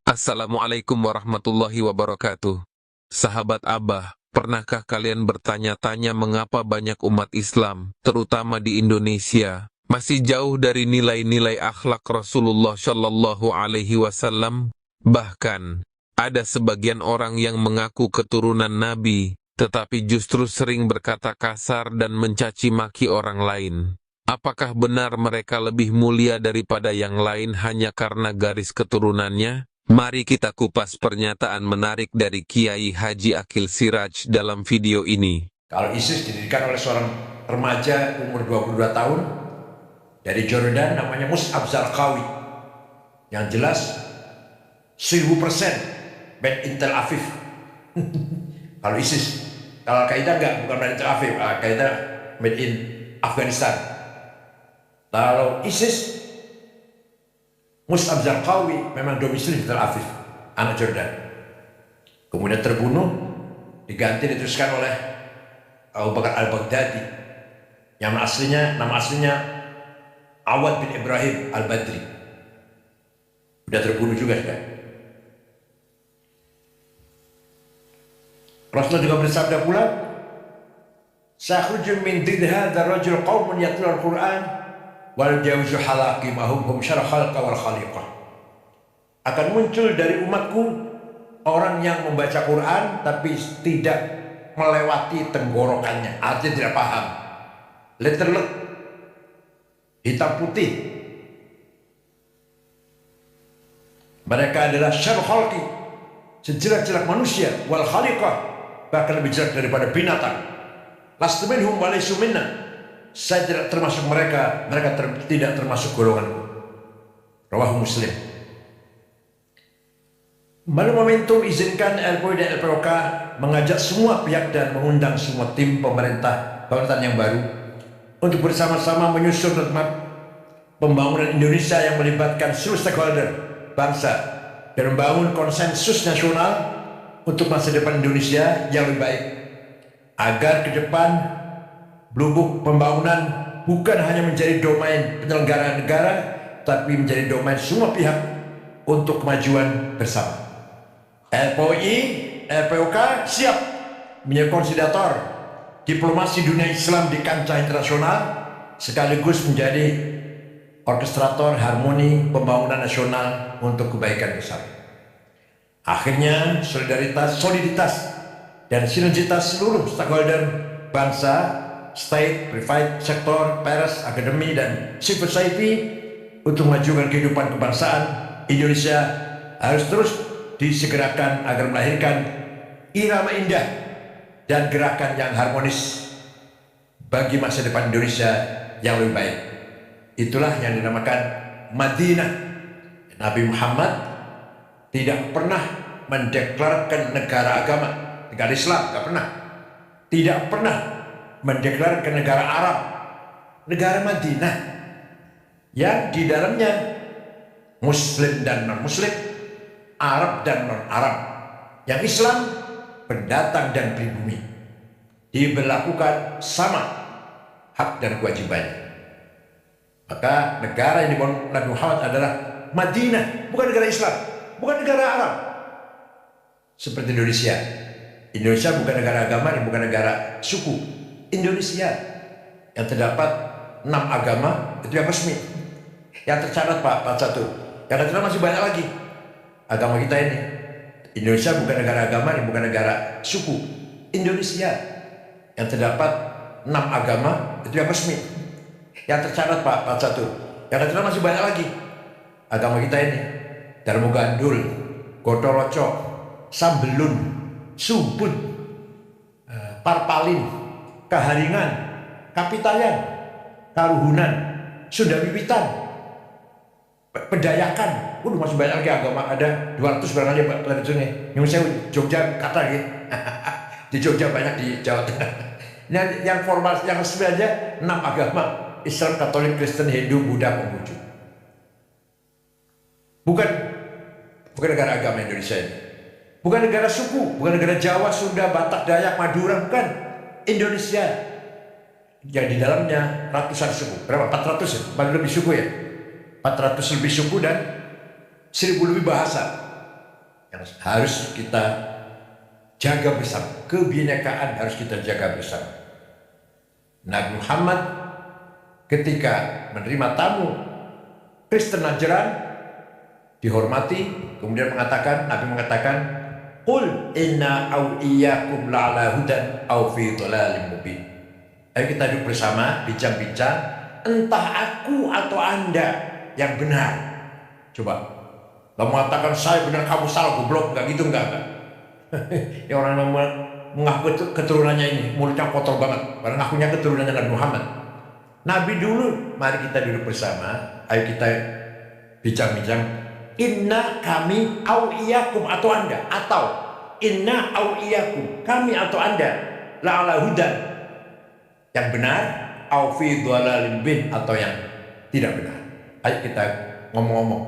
Assalamualaikum warahmatullahi wabarakatuh. Sahabat Abah, pernahkah kalian bertanya-tanya mengapa banyak umat Islam, terutama di Indonesia, masih jauh dari nilai-nilai akhlak Rasulullah Shallallahu Alaihi Wasallam? Bahkan, ada sebagian orang yang mengaku keturunan Nabi, tetapi justru sering berkata kasar dan mencaci maki orang lain. Apakah benar mereka lebih mulia daripada yang lain hanya karena garis keturunannya? Mari kita kupas pernyataan menarik dari Kiai Haji Akil Siraj dalam video ini. Kalau ISIS didirikan oleh seorang remaja umur 22 tahun dari Jordan namanya Mus'ab Zarqawi. Yang jelas 1000% made in Tel Aviv. Kalau ISIS, kalau Al-Qaeda enggak, bukan made in Tel Aviv, Al-Qaeda made in Afghanistan. Kalau ISIS, Mus'ab Zarqawi memang domisili di Tel Aviv, anak Jordan. Kemudian terbunuh, diganti diteruskan oleh Abu Bakar al-Baghdadi. Yang nama aslinya Awad bin Ibrahim al-Badri. Sudah terbunuh juga sudah. Rasulullah juga bersabda pula, "Sakhruju min did hadzal rajul qaumun yatlul al-Qur'an wal jawzu halaqimahum hum syarh khalqa wal khaliqah." Akan muncul dari umatku orang yang membaca Quran tapi tidak melewati tenggorokannya, artinya tidak paham. Letterlek, hitam putih. Mereka adalah syarh khalqi, sejelek-jelek manusia, wal khaliqah, bahkan lebih jelek daripada binatang. Lastu minhum wa laysu minna. Saya tidak termasuk mereka, tidak termasuk golonganku. Rawahu Muslim. Pada momentum izinkan LPOI dan LPOK mengajak semua pihak dan mengundang semua tim pemerintahan yang baru untuk bersama-sama menyusun roadmap pembangunan Indonesia yang melibatkan seluruh stakeholder bangsa dan membangun konsensus nasional untuk masa depan Indonesia yang lebih baik, agar ke depan blubuk pembangunan bukan hanya menjadi domain penyelenggara negara, tapi menjadi domain semua pihak untuk kemajuan bersama. LPOI, LPOK siap menjadi konsidator diplomasi dunia Islam di kancah internasional, sekaligus menjadi orkestrator harmoni pembangunan nasional untuk kebaikan bersama. Akhirnya soliditas dan sinergitas seluruh stakeholder bangsa, state, private sektor, pers, akademi, dan civil society untuk memajukan kehidupan kebangsaan Indonesia harus terus disegerakan agar melahirkan irama indah dan gerakan yang harmonis bagi masa depan Indonesia yang lebih baik. Itulah yang dinamakan Madinah. Nabi Muhammad tidak pernah mendeklarasikan negara agama, negara Islam, tidak pernah. Tidak pernah mendeklarasikan negara Arab, negara Madinah yang di dalamnya Muslim dan non-Muslim, Arab dan non-Arab, yang Islam pendatang dan pribumi, diberlakukan sama hak dan kewajibannya. Maka negara yang dibangun Nabi Muhammad adalah Madinah, bukan negara Islam, bukan negara Arab. Seperti Indonesia. Indonesia bukan negara agama, bukan negara suku. Indonesia yang terdapat 6 agama itu yang resmi, yang tercatat Pak 41. Yang tercatat masih banyak lagi agama kita ini. Indonesia bukan negara agama, bukan negara suku. Indonesia yang terdapat 6 agama itu yang resmi, yang tercatat Pak 41. Yang tercatat masih banyak lagi agama kita ini. Darmo Gandul, Gotoloco, Sambelun, Subud, Parpalin, Kaharingan, Kapitayan, Karuhunan, Sunda Wiwitan, Pedayakan. Masih banyak lagi agama, ada 200 barangkali Pak tradisinya. Yang saya Jogja kata gitu. Di Jogja banyak, di Jawa Tengah. Yang formal, yang resmi aja 6 agama: Islam, Katolik, Kristen, Hindu, Buddha, Konghucu. Bukan negara agama Indonesia ini. Bukan negara suku, bukan negara Jawa, Sunda, Batak, Dayak, Madura, bukan. Indonesia yang di dalamnya ratusan suku. Berapa? 400 ya? Lebih suku ya? 400 lebih suku dan 1000 lebih bahasa. yang harus kita jaga bersama. Kebinekaan harus kita jaga bersama. Nabi Muhammad ketika menerima tamu Kristen Najran dihormati, kemudian Nabi mengatakan, "Qul inna aw iyyakum la'ala hudan aw fi dhalalin mubin." Ayo kita duduk bersama, bincang-bincang, entah aku atau Anda yang benar. Coba, kamu mengatakan saya benar, kamu salah, goblok, enggak gitu, enggak. Ya orang yang mengaku keturunannya ini, mulutnya kotor banget, padahal ngakunya keturunannya Nabi Muhammad. Nabi dulu, mari kita duduk bersama, ayo kita bincang-bincang. Inna kami au iyakum atau Anda, atau inna au iyakum kami atau Anda la'ala hudan yang benar, au fi dhalalin bin atau yang tidak benar. Ayo kita ngomong-ngomong.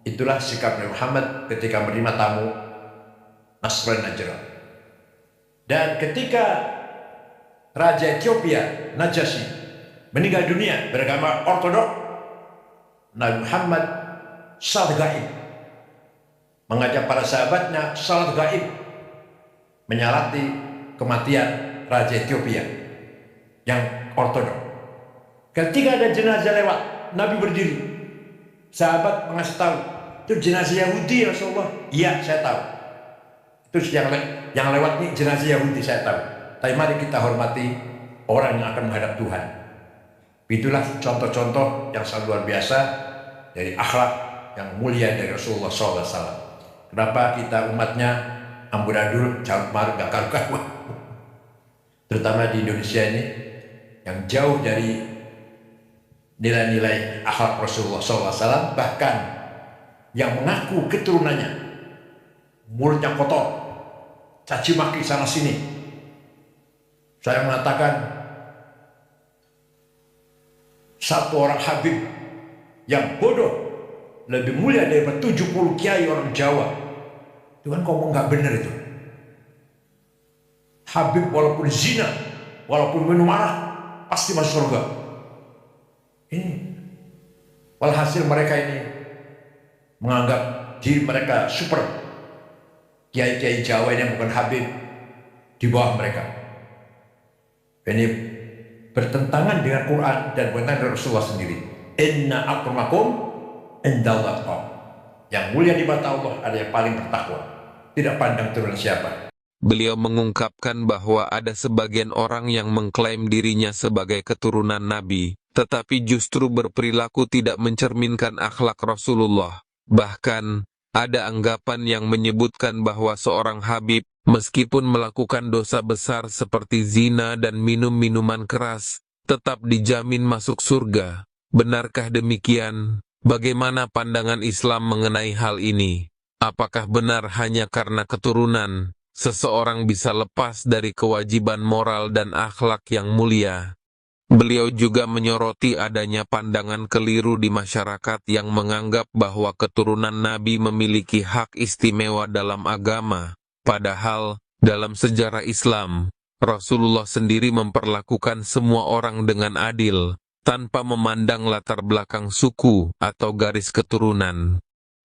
Itulah sikap Nabi Muhammad ketika menerima tamu Nasrani Najran. Dan ketika Raja Ethiopia Najasyi meninggal dunia beragama Ortodok, Nabi Muhammad salat gaib, mengajak para sahabatnya salat gaib, menyalati kematian Raja Ethiopia yang Ortodok. Ketika ada jenazah lewat, Nabi berdiri, sahabat mengasih tahu, itu jenazah Yahudi ya Rasulullah. Iya, saya tahu. Terus yang lewat ini jenazah Yahudi, saya tahu. Tapi mari kita hormati orang yang akan menghadap Tuhan. Itulah contoh-contoh yang sangat luar biasa dari akhlak yang mulia dari Rasulullah SAW. Kenapa kita umatnya amburadul, carut marut, gak karu-karuan, terutama di Indonesia ini yang jauh dari nilai-nilai akhlak Rasulullah SAW, bahkan yang mengaku keturunannya mulutnya kotor, caci maki sana sini. Saya mengatakan satu orang Habib yang bodoh lebih mulia daripada 70 kiai orang Jawa. Itu kan ngomong gak benar itu. Habib walaupun zina, walaupun minum arak, pasti masuk surga. Ini walhasil mereka ini menganggap diri mereka super. Kiai-kiai Jawa ini yang bukan Habib di bawah mereka. Ini bertentangan dengan Quran dan bertentangan dengan Rasulullah sendiri. Inna akramakum indallah. Yang mulia di mata Allah ada yang paling bertakwa, tidak pandang turunan siapa. Beliau mengungkapkan bahwa ada sebagian orang yang mengklaim dirinya sebagai keturunan Nabi, tetapi justru berperilaku tidak mencerminkan akhlak Rasulullah. Bahkan, ada anggapan yang menyebutkan bahwa seorang Habib, meskipun melakukan dosa besar seperti zina dan minum minuman keras, tetap dijamin masuk surga. Benarkah demikian? Bagaimana pandangan Islam mengenai hal ini? Apakah benar hanya karena keturunan seseorang bisa lepas dari kewajiban moral dan akhlak yang mulia? Beliau juga menyoroti adanya pandangan keliru di masyarakat yang menganggap bahwa keturunan Nabi memiliki hak istimewa dalam agama. Padahal, dalam sejarah Islam, Rasulullah sendiri memperlakukan semua orang dengan adil, tanpa memandang latar belakang suku atau garis keturunan.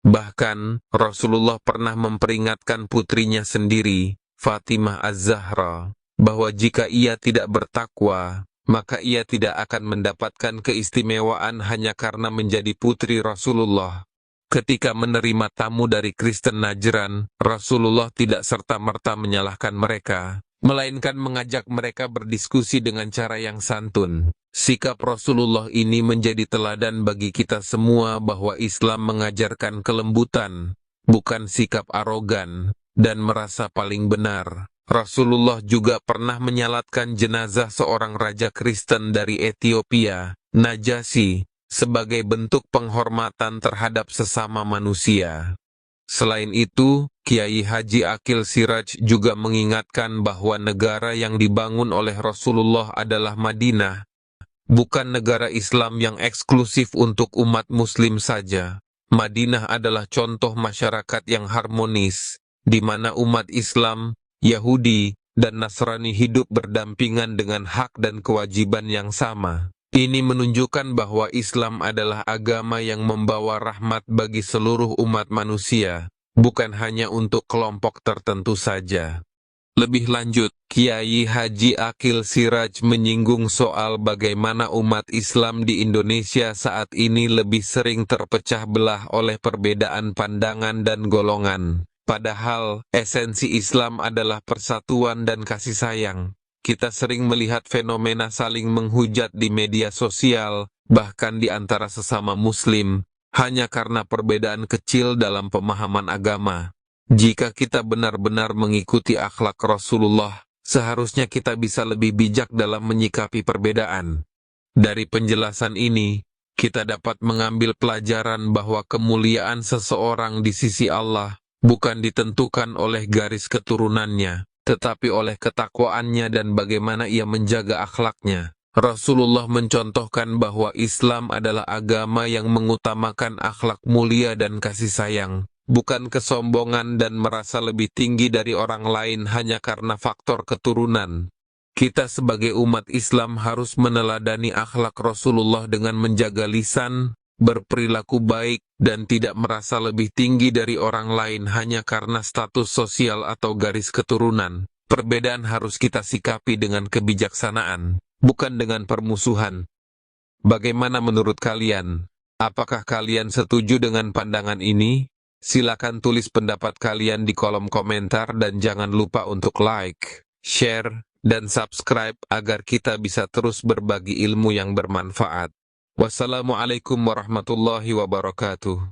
Bahkan, Rasulullah pernah memperingatkan putrinya sendiri, Fatimah Az-Zahra, bahwa jika ia tidak bertakwa, maka ia tidak akan mendapatkan keistimewaan hanya karena menjadi putri Rasulullah. Ketika menerima tamu dari Kristen Najran, Rasulullah tidak serta-merta menyalahkan mereka, melainkan mengajak mereka berdiskusi dengan cara yang santun. Sikap Rasulullah ini menjadi teladan bagi kita semua bahwa Islam mengajarkan kelembutan, bukan sikap arogan, dan merasa paling benar. Rasulullah juga pernah menyalatkan jenazah seorang raja Kristen dari Ethiopia, Najasyi, sebagai bentuk penghormatan terhadap sesama manusia. Selain itu, Kiai Haji Akil Siraj juga mengingatkan bahwa negara yang dibangun oleh Rasulullah adalah Madinah, bukan negara Islam yang eksklusif untuk umat Muslim saja. Madinah adalah contoh masyarakat yang harmonis, di mana umat Islam, Yahudi, dan Nasrani hidup berdampingan dengan hak dan kewajiban yang sama. Ini menunjukkan bahwa Islam adalah agama yang membawa rahmat bagi seluruh umat manusia, bukan hanya untuk kelompok tertentu saja. Lebih lanjut, Kiai Haji Akil Siraj menyinggung soal bagaimana umat Islam di Indonesia saat ini lebih sering terpecah belah oleh perbedaan pandangan dan golongan. Padahal, esensi Islam adalah persatuan dan kasih sayang. Kita sering melihat fenomena saling menghujat di media sosial, bahkan di antara sesama Muslim, hanya karena perbedaan kecil dalam pemahaman agama. Jika kita benar-benar mengikuti akhlak Rasulullah, seharusnya kita bisa lebih bijak dalam menyikapi perbedaan. Dari penjelasan ini, kita dapat mengambil pelajaran bahwa kemuliaan seseorang di sisi Allah bukan ditentukan oleh garis keturunannya, tetapi oleh ketakwaannya dan bagaimana ia menjaga akhlaknya. Rasulullah mencontohkan bahwa Islam adalah agama yang mengutamakan akhlak mulia dan kasih sayang, bukan kesombongan dan merasa lebih tinggi dari orang lain hanya karena faktor keturunan. Kita sebagai umat Islam harus meneladani akhlak Rasulullah dengan menjaga lisan, berperilaku baik, dan tidak merasa lebih tinggi dari orang lain hanya karena status sosial atau garis keturunan. Perbedaan harus kita sikapi dengan kebijaksanaan, bukan dengan permusuhan. Bagaimana menurut kalian? Apakah kalian setuju dengan pandangan ini? Silakan tulis pendapat kalian di kolom komentar dan jangan lupa untuk like, share, dan subscribe agar kita bisa terus berbagi ilmu yang bermanfaat. Wassalamualaikum warahmatullahi wabarakatuh.